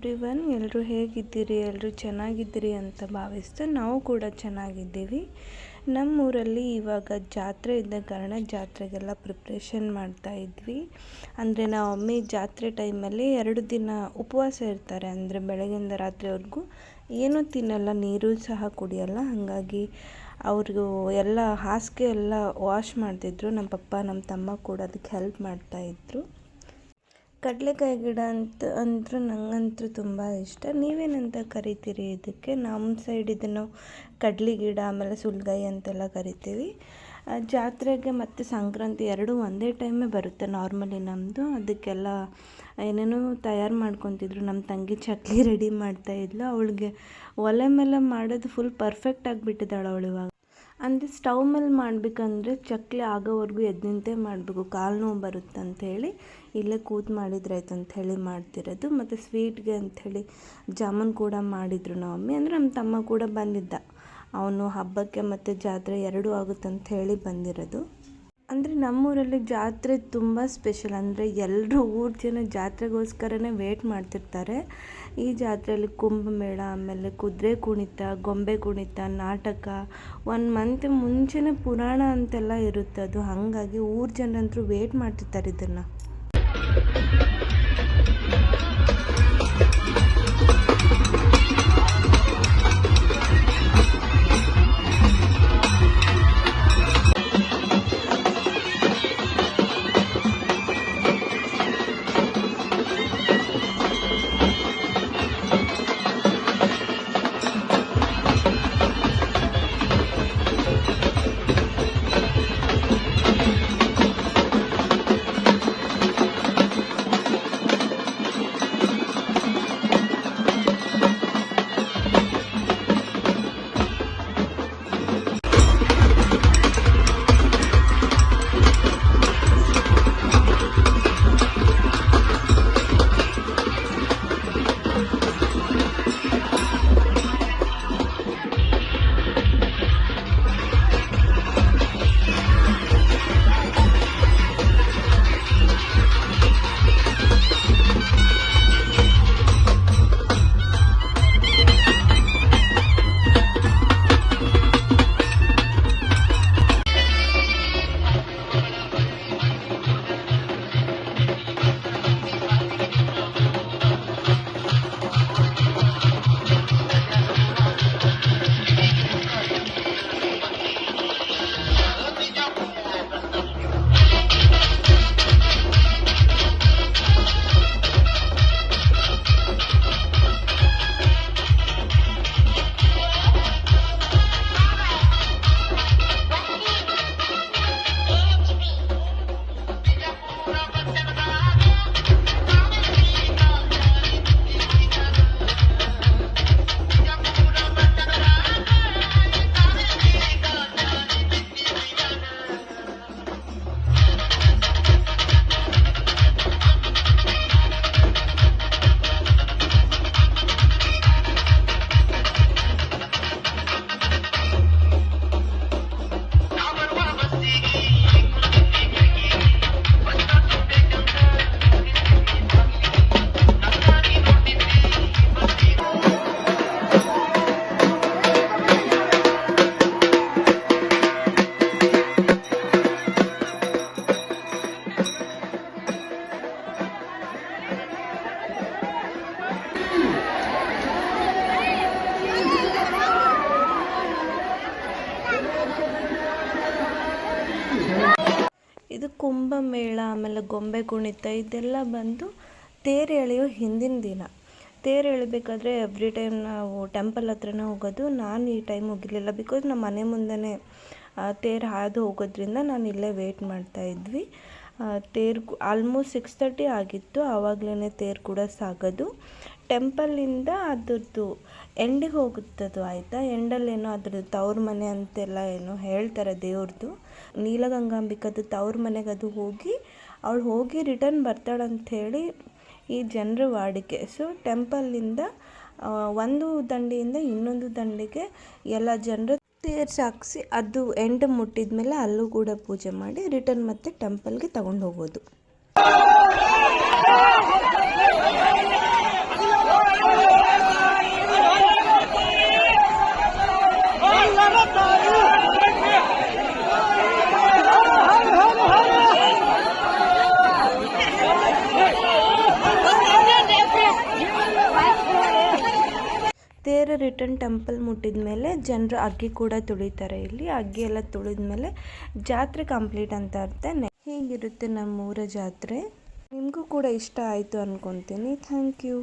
Everyone, ಎಲ್ಲರೂ ಹೇಗಿದ್ದೀರಿ? ಎಲ್ಲರೂ ಚೆನ್ನಾಗಿದ್ದೀರಿ ಅಂತ ಭಾವಿಸ್ತಾ ನಾವು ಕೂಡ ಚೆನ್ನಾಗಿದ್ದೀವಿ. ನಮ್ಮೂರಲ್ಲಿ ಇವಾಗ ಜಾತ್ರೆ ಇದ್ದ ಕಾರಣ ಜಾತ್ರೆಗೆಲ್ಲ ಪ್ರಿಪ್ರೇಷನ್ ಮಾಡ್ತಾಯಿದ್ವಿ. ಅಂದರೆ ನಾವು ಮಮ್ಮಿ ಜಾತ್ರೆ ಟೈಮಲ್ಲಿ 2 ದಿನ ಉಪವಾಸ ಇರ್ತಾರೆ. ಅಂದರೆ ಬೆಳಗ್ಗೆಯಿಂದ ರಾತ್ರಿವರೆಗೂ ಏನೂ ತಿನ್ನಲ್ಲ, ನೀರು ಸಹ ಕುಡಿಯಲ್ಲ. ಹಾಗಾಗಿ ಅವ್ರಿಗೂ ಎಲ್ಲ ಹಾಸಿಗೆ ಎಲ್ಲ ವಾಶ್ ಮಾಡ್ತಿದ್ರು. ನಮ್ಮ ಪಪ್ಪ ನಮ್ಮ ತಮ್ಮ ಕೂಡ ಅದಕ್ಕೆ ಹೆಲ್ಪ್ ಮಾಡ್ತಾಯಿದ್ರು. ಕಡಲೆಕಾಯಿ ಗಿಡ ಅಂತೂ ನನಗಂತೂ ತುಂಬ ಇಷ್ಟ. ನೀವೇನಂತ ಕರಿತೀರಿ ಇದಕ್ಕೆ? ನಮ್ಮ ಸೈಡ್ ಇದನ್ನು ಕಡಲೆ ಗಿಡ, ಆಮೇಲೆ ಸುಲ್ಗಾಯಿ ಅಂತೆಲ್ಲ ಕರಿತೀವಿ. ಜಾತ್ರೆಗೆ ಮತ್ತು ಸಂಕ್ರಾಂತಿ ಎರಡೂ ಒಂದೇ ಟೈಮೇ ಬರುತ್ತೆ ನಾರ್ಮಲಿ ನಮ್ಮದು. ಅದಕ್ಕೆಲ್ಲ ಏನೇನೋ ತಯಾರು ಮಾಡ್ಕೊತಿದ್ರು. ನಮ್ಮ ತಂಗಿ ಚಕ್ಲಿ ರೆಡಿ ಮಾಡ್ತಾಯಿದ್ಲು. ಅವಳಿಗೆ ಒಲೆ ಮೇಲೆ ಮಾಡೋದು ಫುಲ್ ಪರ್ಫೆಕ್ಟ್ ಆಗಿಬಿಟ್ಟಿದ್ದಾಳೆ ಅವಳು ಇವಾಗ. ಅಂದರೆ ಸ್ಟವ್ ಮೇಲೆ ಮಾಡಬೇಕಂದ್ರೆ ಚಕ್ಲಿ ಆಗೋವರೆಗೂ ಎದ್ದು ನಿಂತೇ ಮಾಡಬೇಕು, ಕಾಲು ನೋವು ಬರುತ್ತೆ ಅಂಥೇಳಿ ಇಲ್ಲೇ ಕೂತು ಮಾಡಿದ್ರಾಯ್ತು ಅಂಥೇಳಿ ಮಾಡ್ತಿರೋದು. ಮತ್ತು ಸ್ವೀಟ್ಗೆ ಅಂಥೇಳಿ ಜಾಮೂನ್ ಕೂಡ ಮಾಡಿದರು ನಮ್ಮ ಮಮ್ಮಿ. ಅಂದರೆ ನಮ್ಮ ತಮ್ಮ ಕೂಡ ಬಂದಿದ್ದ, ಅವನು ಹಬ್ಬಕ್ಕೆ ಮತ್ತು ಜಾತ್ರೆ ಎರಡೂ ಆಗುತ್ತೆ ಅಂಥೇಳಿ ಬಂದಿರೋದು. ಅಂದರೆ ನಮ್ಮೂರಲ್ಲಿ ಜಾತ್ರೆ ತುಂಬ ಸ್ಪೆಷಲ್. ಅಂದರೆ ಎಲ್ಲರೂ ಊರ ಜನ ಜಾತ್ರೆಗೋಸ್ಕರನೇ ವೇಟ್ ಮಾಡ್ತಿರ್ತಾರೆ. ಈ ಜಾತ್ರೆಯಲ್ಲಿ ಕುಂಭಮೇಳ, ಆಮೇಲೆ ಕುದುರೆ ಕುಣಿತ, ಗೊಂಬೆ ಕುಣಿತ, ನಾಟಕ, 1 ಮಂತ್ ಮುಂಚೆನೇ ಪುರಾಣ ಅಂತೆಲ್ಲ ಇರುತ್ತೆ ಅದು. ಹಾಗಾಗಿ ಊರ ಜನರಂತರೂ ವೇಟ್ ಮಾಡ್ತಿರ್ತಾರೆ ಇದನ್ನು. ಇದು ಕುಂಭಮೇಳ, ಆಮೇಲೆ ಗೊಂಬೆ ಕುಣಿತ ಇದೆಲ್ಲ ಬಂದು ತೇರು ಎಳೆಯೋ ಹಿಂದಿನ ದಿನ. ತೇರು ಎಳಿಬೇಕಾದ್ರೆ ಎವ್ರಿ ಟೈಮ್ ನಾವು ಟೆಂಪಲ್ ಹತ್ರನೇ ಹೋಗೋದು. ನಾನು ಈ ಟೈಮ್ ಹೋಗಿರಲಿಲ್ಲ, ಬಿಕಾಸ್ ನಮ್ಮ ಮನೆ ಮುಂದೆನೇ ತೇರು ಹಾದು ಹೋಗೋದ್ರಿಂದ ನಾನು ಇಲ್ಲೇ ವೆಯ್ಟ್ ಮಾಡ್ತಾಯಿದ್ವಿ. ತೇರು ಆಲ್ಮೋಸ್ಟ್ 6:30 ಆಗಿತ್ತು. ಆವಾಗಲೇ ತೇರು ಕೂಡ ಸಾಗೋದು. ಟೆಂಪಲ್ಲಿಂದ ಅದ್ರದ್ದು ಎಂಡಿಗೆ ಹೋಗುತ್ತದು, ಆಯಿತಾ. ಎಂಡಲ್ಲೇನೋ ಅದ್ರದ್ದು ತವ್ರ ಮನೆ ಅಂತೆಲ್ಲ ಏನೋ ಹೇಳ್ತಾರೆ ದೇವ್ರದ್ದು. ನೀಲಗಂಗಾಂಬಿಕದ್ದು ತವ್ರ ಮನೆಗೆ ಅದು ಹೋಗಿ ಅವಳು ಹೋಗಿ ರಿಟರ್ನ್ ಬರ್ತಾಳಂಥೇಳಿ ಈ ಜನರ ವಾಡಿಕೆ. ಸೊ ಟೆಂಪಲ್ಲಿಂದ ಒಂದು ದಂಡಿಯಿಂದ ಇನ್ನೊಂದು ದಂಡಿಗೆ ಎಲ್ಲ ಜನರು ತೇರು ಸಾಗಿಸಿ ಅದು ಎಂಡ್ ಮುಟ್ಟಿದ ಮೇಲೆ ಅಲ್ಲೂ ಕೂಡ ಪೂಜೆ ಮಾಡಿ ರಿಟರ್ನ್ ಮತ್ತೆ ಟೆಂಪಲ್ಗೆ ತಗೊಂಡು ಹೋಗೋದು. ರಿಟರ್ನ್ ಟೆಂಪಲ್ ಮುಟ್ಟಿದ ಮೇಲೆ ಜನರು ಅಗ್ಗಿ ಕೂಡ ತುಳಿತಾರೆ. ಇಲ್ಲಿ ಅಗ್ಗಿ ಎಲ್ಲ ತುಳಿದ ಮೇಲೆ ಜಾತ್ರೆ ಕಂಪ್ಲೀಟ್ ಅಂತ ಅರ್ಥ. ಹೇಗಿರುತ್ತೆ ನಮ್ಮೂರ ಜಾತ್ರೆ? ನಿಮಗೂ ಕೂಡ ಇಷ್ಟ ಆಯಿತು ಅಂದ್ಕೊತೀನಿ. Thank you.